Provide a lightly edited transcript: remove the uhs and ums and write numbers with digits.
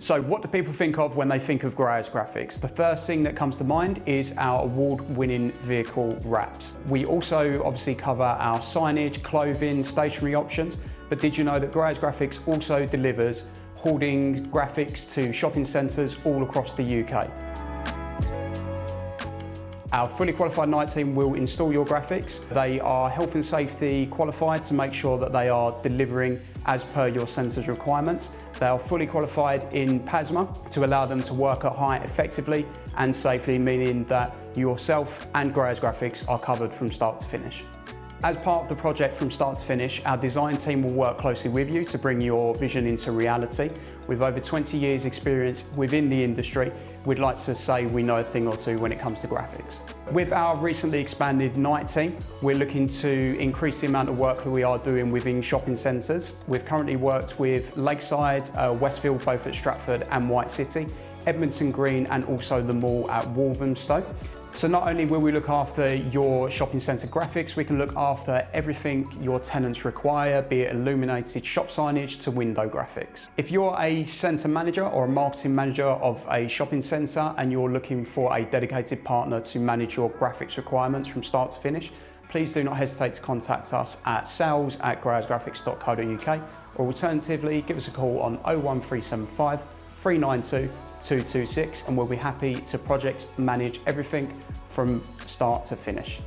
So what do people think of when they think of Greyhouse Graphics? The first thing that comes to mind is our award-winning vehicle wraps. We also obviously cover our signage, clothing, stationery options, but did you know that Greyhouse Graphics also delivers hoarding graphics to shopping centres all across the UK? Our fully qualified night team will install your graphics. They are health and safety qualified to make sure that they are delivering as per your centre's requirements. They are fully qualified in PASMA to allow them to work at height effectively and safely, meaning that yourself and Greyhouse Graphics are covered from start to finish. As part of the project from start to finish, our design team will work closely with you to bring your vision into reality. With over 20 years experience within the industry, we'd like to say we know a thing or two when it comes to graphics. With our recently expanded night team, we're looking to increase the amount of work that we are doing within shopping centres. We've currently worked with Lakeside, Westfield, both at Stratford and White City, Edmonton Green and also the mall at Walthamstow. So not only will we look after your shopping centre graphics, we can look after everything your tenants require, be it illuminated shop signage to window graphics. If you're a centre manager or a marketing manager of a shopping centre and you're looking for a dedicated partner to manage your graphics requirements from start to finish, please do not hesitate to contact us at sales@greyhousegraphics.co.uk or alternatively give us a call on 01375 392 226 and we'll be happy to project manage everything from start to finish.